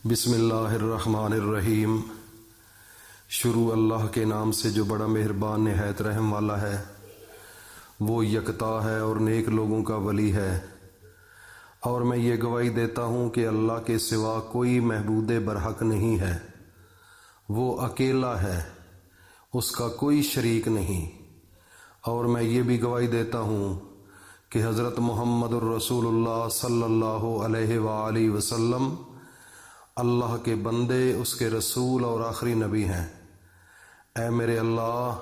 بسم اللہ الرحمن الرحیم۔ شروع اللہ کے نام سے جو بڑا مہربان نہایت رحم والا ہے۔ وہ یکتا ہے اور نیک لوگوں کا ولی ہے، اور میں یہ گواہی دیتا ہوں کہ اللہ کے سوا کوئی معبود برحق نہیں ہے۔ وہ اکیلا ہے، اس کا کوئی شریک نہیں۔ اور میں یہ بھی گواہی دیتا ہوں کہ حضرت محمد الرسول اللہ صلی اللہ علیہ وآلہ وسلم اللہ کے بندے، اس کے رسول اور آخری نبی ہیں۔ اے میرے اللہ،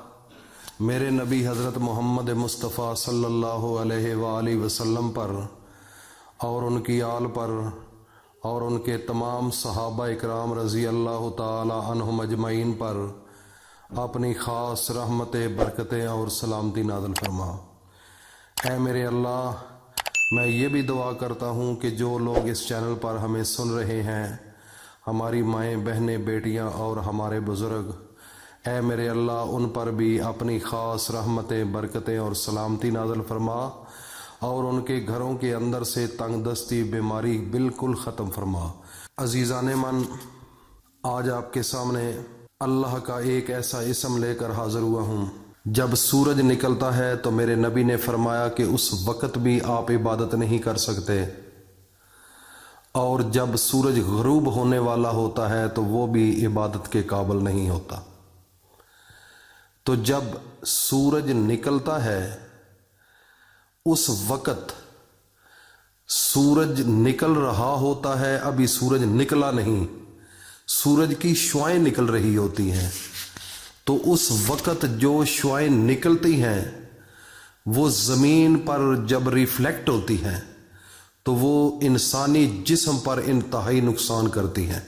میرے نبی حضرت محمد مصطفیٰ صلی اللہ علیہ وآلہ وسلم پر اور ان کی آل پر اور ان کے تمام صحابہ اکرام رضی اللہ تعالی عنہم اجمعین پر اپنی خاص رحمتیں، برکتیں اور سلامتی نازل فرما۔ اے میرے اللہ، میں یہ بھی دعا کرتا ہوں کہ جو لوگ اس چینل پر ہمیں سن رہے ہیں، ہماری مائیں، بہنیں، بیٹیاں اور ہمارے بزرگ، اے میرے اللہ ان پر بھی اپنی خاص رحمتیں، برکتیں اور سلامتی نازل فرما، اور ان کے گھروں کے اندر سے تنگ دستی، بیماری بالکل ختم فرما۔ عزیزان من، آج آپ کے سامنے اللہ کا ایک ایسا اسم لے کر حاضر ہوا ہوں۔ جب سورج نکلتا ہے تو میرے نبی نے فرمایا کہ اس وقت بھی آپ عبادت نہیں کر سکتے، اور جب سورج غروب ہونے والا ہوتا ہے تو وہ بھی عبادت کے قابل نہیں ہوتا۔ تو جب سورج نکلتا ہے اس وقت سورج نکل رہا ہوتا ہے، ابھی سورج نکلا نہیں، سورج کی شعائیں نکل رہی ہوتی ہیں۔ تو اس وقت جو شعائیں نکلتی ہیں وہ زمین پر جب ریفلیکٹ ہوتی ہیں تو وہ انسانی جسم پر انتہائی نقصان کرتی ہیں۔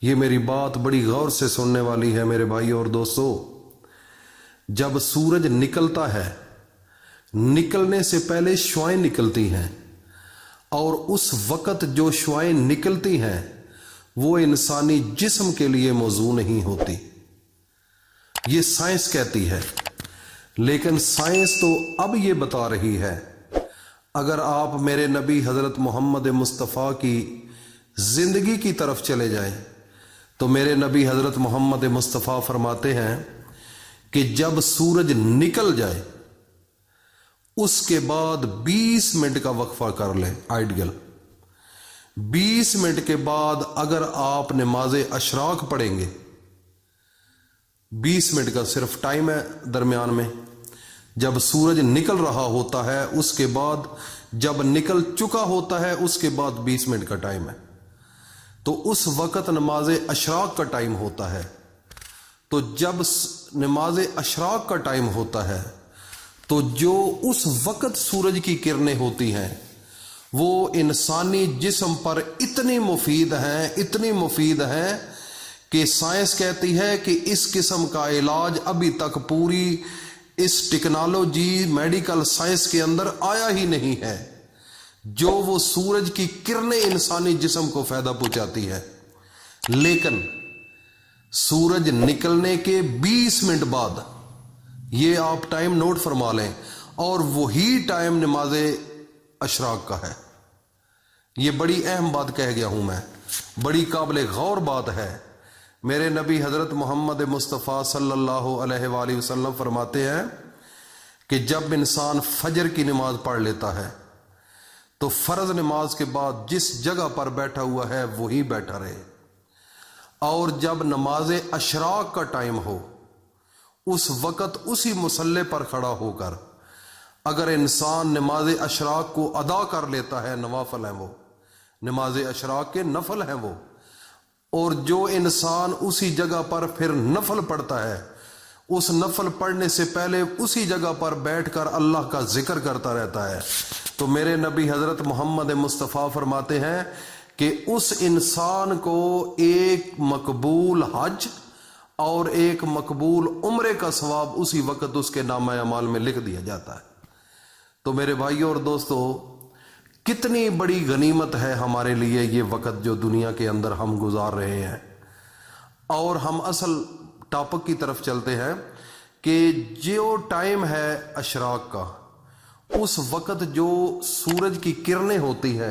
یہ میری بات بڑی غور سے سننے والی ہے میرے بھائی اور دوستو۔ جب سورج نکلتا ہے، نکلنے سے پہلے شعائیں نکلتی ہیں، اور اس وقت جو شعائیں نکلتی ہیں وہ انسانی جسم کے لیے موزوں نہیں ہوتی۔ یہ سائنس کہتی ہے، لیکن سائنس تو اب یہ بتا رہی ہے، اگر آپ میرے نبی حضرت محمد مصطفیٰ کی زندگی کی طرف چلے جائیں تو میرے نبی حضرت محمد مصطفیٰ فرماتے ہیں کہ جب سورج نکل جائے اس کے بعد 20 منٹ کا وقفہ کر لیں، آئیڈیل 20 منٹ کے بعد اگر آپ نماز اشراق پڑھیں گے، 20 منٹ کا صرف ٹائم ہے درمیان میں، جب سورج نکل رہا ہوتا ہے اس کے بعد، جب نکل چکا ہوتا ہے اس کے بعد 20 منٹ کا ٹائم ہے، تو اس وقت نماز اشراق کا ٹائم ہوتا ہے۔ تو جب نماز اشراق کا ٹائم ہوتا ہے تو جو اس وقت سورج کی کرنیں ہوتی ہیں وہ انسانی جسم پر اتنی مفید ہیں کہ سائنس کہتی ہے کہ اس قسم کا علاج ابھی تک پوری اس ٹیکنالوجی میڈیکل سائنس کے اندر آیا ہی نہیں ہے، جو وہ سورج کی کرنیں انسانی جسم کو فائدہ پہنچاتی ہے۔ لیکن سورج نکلنے کے 20 منٹ بعد، یہ آپ ٹائم نوٹ فرما لیں، اور وہی ٹائم نماز اشراق کا ہے۔ یہ بڑی اہم بات کہہ گیا ہوں میں، بڑی قابل غور بات ہے۔ میرے نبی حضرت محمد مصطفیٰ صلی اللہ علیہ وآلہ وسلم فرماتے ہیں کہ جب انسان فجر کی نماز پڑھ لیتا ہے تو فرض نماز کے بعد جس جگہ پر بیٹھا ہوا ہے وہی بیٹھا رہے، اور جب نماز اشراق کا ٹائم ہو اس وقت اسی مصلی پر کھڑا ہو کر اگر انسان نماز اشراق کو ادا کر لیتا ہے، نوافل ہیں وہ، نماز اشراق کے نفل ہیں وہ، اور جو انسان اسی جگہ پر پھر نفل پڑھتا ہے، اس نفل پڑھنے سے پہلے اسی جگہ پر بیٹھ کر اللہ کا ذکر کرتا رہتا ہے، تو میرے نبی حضرت محمد مصطفیٰ فرماتے ہیں کہ اس انسان کو ایک مقبول حج اور ایک مقبول عمرے کا ثواب اسی وقت اس کے نامہ اعمال میں لکھ دیا جاتا ہے۔ تو میرے بھائیوں اور دوستو، کتنی بڑی غنیمت ہے ہمارے لیے یہ وقت جو دنیا کے اندر ہم گزار رہے ہیں۔ اور ہم اصل ٹاپک کی طرف چلتے ہیں کہ جو ٹائم ہے اشراق کا، اس وقت جو سورج کی کرنیں ہوتی ہیں